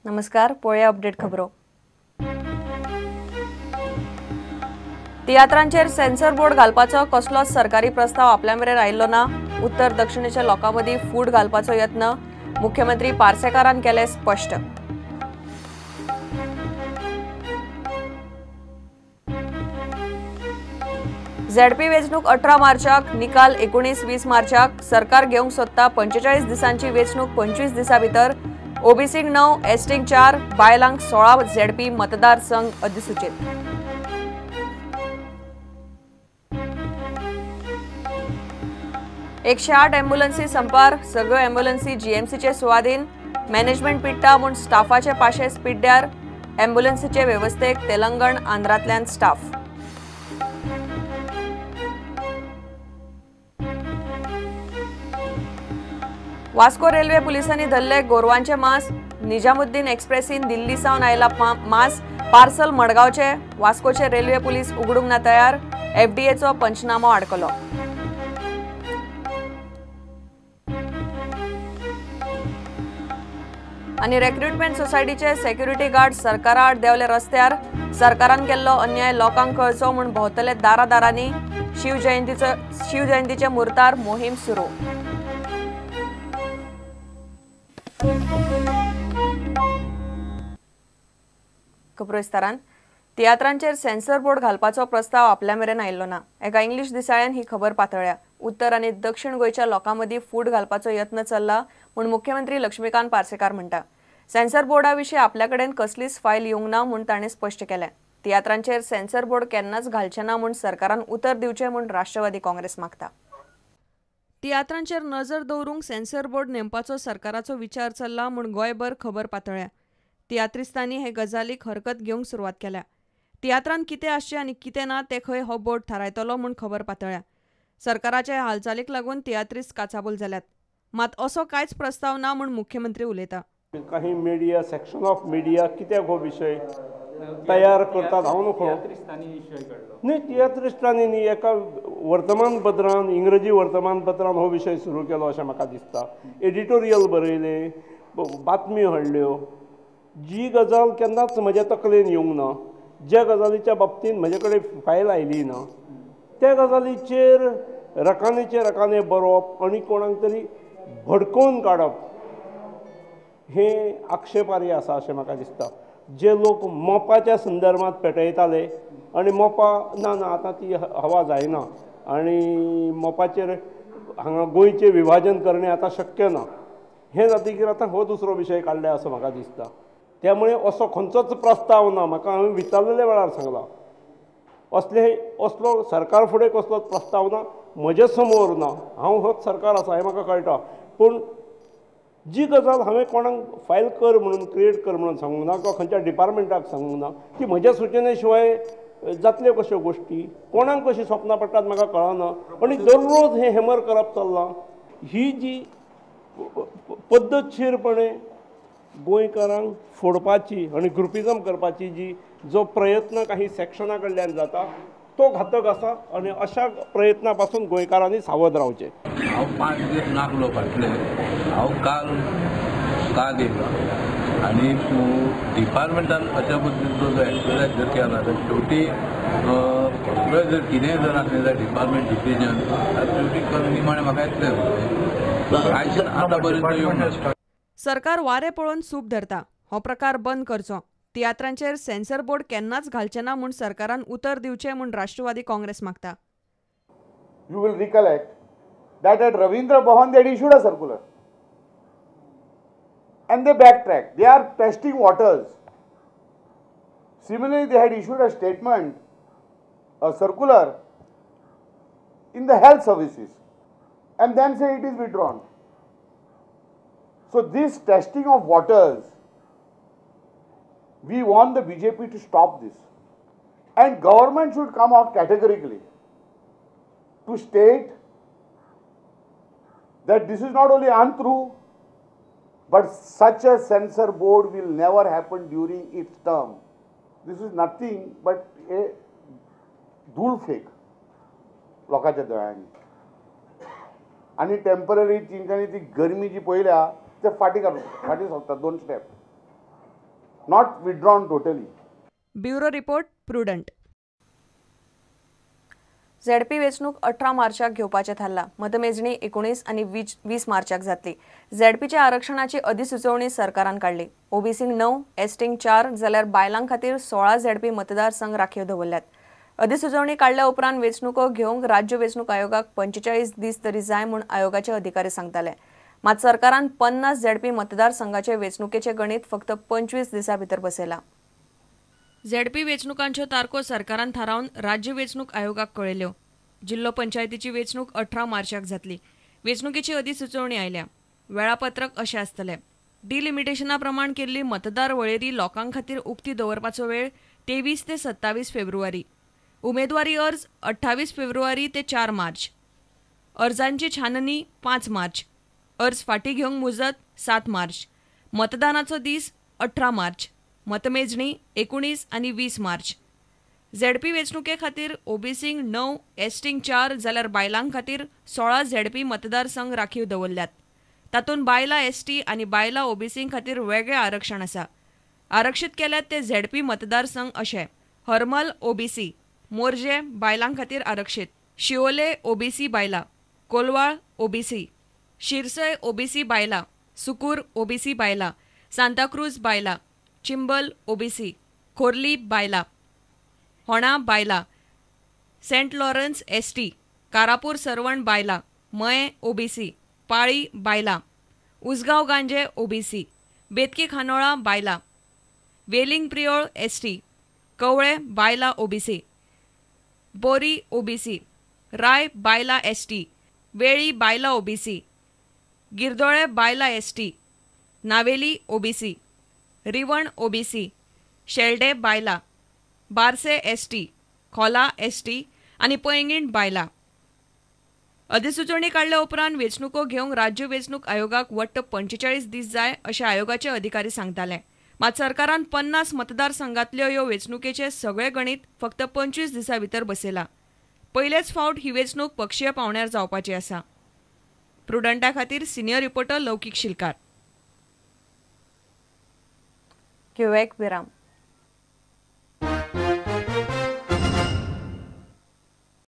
नमस्कार, पळया अपडेट खबरो. तियात्रांचेर सेन्सर बोर्ड घालपाचो कसलोच सरकारी प्रस्ताव आपल्या मेरेन आयिल्लो ना. उत्तर दक्षिणेच्या लोकांमदीं फूट घालपाचो यत्न मुख्यमंत्री पार्सेकारान केले स्पष्ट. झेडपी वेंचणूक 18 मार्चाक, निकाल 19-20 मार्चाक. सरकार घेवंक सोदता 45 दिसांची वेंचणूक 25 दिसां भितर. ओबीसीक 9, एसटीक 4, बायलांक 16 झेडपी मतदारसंघ अधिसूचित. एकशे 8 अँब्युलन्सी संपार. सगळ्यो अँब्युलन्सी जीएमसीचे सुवाधीन. मॅनेजमेंट पिड्डा म्हूण स्टाफाचे पाशेस पिड्ड्यार. अँब्युलन्सीचे वेवस्थेक तेलंगण, आंध्रांतल्यान स्टाफ. वास्को रेल्वे पुलिसांनी धरले गोरवांचे मांस. निजामुद्दीन एक्सप्रेसीन दिल्ली सावन आयला मांस. पार्सल मडगावचे. वास्कोचे रेल्वे पुलीस उगडूंक ना तयार. एफडीएचो पंचनामो आडकलो. आनी रिक्रुटमेंट सोसायटीचे सेक्युरिटी गार्ड सरकारा आड देवले रस्त्यार. सरकारान केल्लो अन्याय लोकांक कळचो म्हूण भोंवतले दारादारांनी. शिवजयंतीचे मुर्तार मोहीम सुरू. खबरो विस्तारान. तियात्रांचेर सेन्सर बोर्ड घालपाचो प्रस्ताव आपल्या मेरेन आयिल्लो ना. एका इंग्लीश दिसाळ्यान ही खबर पातळ्या. उत्तर आनी दक्षिण गोंयच्या लोकांमदीं फूट घालपाचो यत्न चल्ला म्हूण मुख्यमंत्री लक्ष्मीकांत पार्सेकार म्हणटा. सेन्सर बोर्डा विशीं आपल्या कडेन कसलीच फायल येवंक ना म्हूण ताणें स्पश्ट केलें. तियात्रांचेर सेन्सर बोर्ड केन्नाच घालचें ना म्हूण सरकारान उतर दिवचें म्हूण राष्ट्रवादी काँग्रेस मागता. तियात्रांचेर नजर दवरूंक सेन्सर बोर्ड नेमपाचो सरकाराचो विचार चल्ला म्हूण गोंयभर खबर पातळ्या. तियात्रिस्तांनी हे गजालीक हरकत घेवंक सुरवात केल्या. तियात्रांत कितें आसचें आनी कितें ना तें खंय हो बोर्ड थारायतलो म्हूण खबर पातळ्या. सरकाराचे हालचालीक लागून तियात्रिस्त काचाबूल जाल्यात. मात असो कांयच प्रस्ताव ना म्हूण मुख्यमंत्री उलयता. काही मिडिया सेक्शन ऑफ मिडिया कित्याक हो विशय तयार करतात हांव नको न्ही. तियात्रिस्तांनी न्ही एका वर्तमानपत्रान इंग्रजी वर्तमानपत्रान हो विशय सुरू केलो अशें म्हाका दिसता. एडिटोरियल बरयले, बातम्यो हाडल्यो. जी गजाल केन्नाच म्हज्या तकलेन येवंक ना, ज्या गजालीच्या बाबतींत म्हजे कडेन फायल आयली ना, त्या गजालीचेर रकाने बरोवप आनी कोणाक तरी भडकोवन काडप हें आक्षेपार्ह आसा अशें म्हाका दिसता. जे लोक मोपाच्या संदर्भांत पेटयताले आनी मोपा ना आतां ती हवा जायना आनी मोपाचेर हांगा गोंयचें विभाजन करणे आतां शक्य ना हें जातकीर आतां हो दुसरो विशय काडल्या असो म्हाका दिसता. त्यामुळे असो खंयचोच प्रस्ताव ना. म्हाका हांवें विचारलेल्या वेळार सांगलां असलो सरकार फुडें कसलोच प्रस्ताव ना, म्हजे समोर ना. हांव होच सरकार आसा हें म्हाका कळटा. पूण जी गजाल हांवें कोणाक फायल कर म्हणून क्रिएट कर म्हणून सांगूंक ना किंवा खंयच्या डिपार्टमेंटाक सांगूंक ना की म्हज्या सुचने शिवाय जातल्यो कश्यो गोश्टी कोणाक कशी स्वप्नां पडटात म्हाका कळना आनी दररोज हें हेमर करप चल्लां. ही जी पद्दतशीरपणे गोंयकारांक फोडपाची आनी ग्रुपिजम करपाची जो प्रयत्न काही सेक्शना कडल्यान जाता तो घातक आसा आनी अशा प्रयत्ना पासून गोंयकारांनी सावध रावचें. हांव 5 दीस नासलो फाटले. हांव काल येयलो आनी डिपार्टमेंटान अशा पद्दतीचो जो एक्सरसायज जर केला तर शेवटी सगळें जर कितेंय जर आसलें जाल्यार डिपार्टमेंट डिसिजन शेवटी निमाणें म्हाका येतलें. आयसून आतां पर्यंत येवंक सरकार वारे पळोवन सूप धरता. हो प्रकार बंद करचो. तियात्रांचेर सेन्सर बोर्ड केन्नाच घालचें ना म्हूण सरकारान उतर दिवचें म्हूण राष्ट्रवादी काँग्रेस मागता. You will recollect that at Ravindra Bhavan they had issued a circular and they backtracked. They are testing waters. Similarly, they had issued a statement, a circular in the health services and then say it is withdrawn. So this testing of waters, we want the BJP to stop this, and government should come out categorically to state that this is not only untrue, but such a censor board will never happen during its term. This is nothing but a धूळ fake लोकांच्या दोळ्यांनी. आणि temporary तेंच्यांनी ती गरमी जी पळयल्या ते फाटी सोडटात 2 step. not withdrawn totally. Bureau report prudent. ZP वेंचणूक 18 मार्चाक घेवपाचें थारला. मतमेजणी 19 आनी 20 मार्चाक जातली. झेडपीच्या आरक्षणाची अधिसुचोवणी सरकारान काडली. ओबीसींक 9, एसटींक 4 जाल्यार बायलां खातीर 16 झेडपी मतदारसंघ राखीव दवरल्यात. अधिसुचोवणी काडल्या उपरांत वेंचणुको घेवंक राज्य वेंचणूक आयोगाक 45 दीस तरी जाय म्हूण आयोगाचे अधिकारी सांगताले. मात सरकारान 50 झेडपी मतदारसंघाचे वेंचणुकेचें गणीत फक्त 25 दिसां भितर बसयलां. झेडपी वेंचणुकांच्यो तारखो सरकारान थारावन राज्य वेंचणूक आयोगाक कळयल्यो. जिल्लो पंचायतीची वेंचणूक 18 मार्चाक जातली. वेंचणुकेची अधिसुचोवणी आयल्या. वेळापत्रक अशें आसतलें. डिलिमिटेशना प्रमाण केल्ली मतदार वळेरी लोकां खातीर उक्ती दवरपाचो वेळ 23 ते 27 फेब्रुवारी. उमेदवारी अर्ज 28 फेब्रुवारी ते 4 मार्च. अर्जांची छाननी 5 मार्च. अर्ज फाटीं घेवंक मुजत 7 मार्च. मतदानाचो दीस 18 मार्च. मतमेजणी 19 आनी 20 मार्च. झेडपी वेंचणुके खातीर ओबीसींक 9, एसटींक 4 जाल्यार बायलां खातीर 16 झेडपी मतदारसंघ राखीव दवरल्यात. तातूंत बायला एसटी आनी बायला ओबीसीं खातीर वेगळें आरक्षण आसा. आरक्षीत केल्यात ते झेडपी मतदारसंघ अशे: हरमल ओबीसी, मोर्जे बायलां खातीर आरक्षीत, शिवोले ओबीसी बायला, कोलवाळ ओबीसी, शिरसय ओबीसी बायला, सुकूर ओबीसी बायला, सांताक्रूज बायला, चिंबल ओबीसी, खोर्ली बायला, होणा बायला, Saint Lawrence ST, Carapur Sarvan बायला, मये ओबीसी, पाळी बायला, उसगांव गांजे ओबीसी, बेतकी खानोळा बायला, वेलिंग प्रियोळ एसटी, कवळे बायला ओबीसी, बोरी ओबीसी, राय बायला एसटी, वेळी बायला ओबीसी, गिरदोळे बायला ST, Navelim OBC, Rivona OBC, Shelde बायला, बारसे एसटी, खोला एसटी आनी पैंगीण बायला. अधिसुचोवणी काडल्या उपरांत वेंचणुको घेवंक राज्य वेंचणूक आयोगाक वट्ट 45 दीस जाय अशें आयोगाचे अधिकारी सांगताले. मात सरकारान 50 मतदारसंघांतल्यो ह्यो वेंचणुकेचे सगळे गणीत फक्त 25 दिसां भितर बसयला. पयलेच फावट ही वेंचणूक पक्षीय पावण्यार जावपाची आसा. प्रुडंटा खातीर सिनियर रिपोर्टर लौकीक शिलकार. घेवया एक विराम.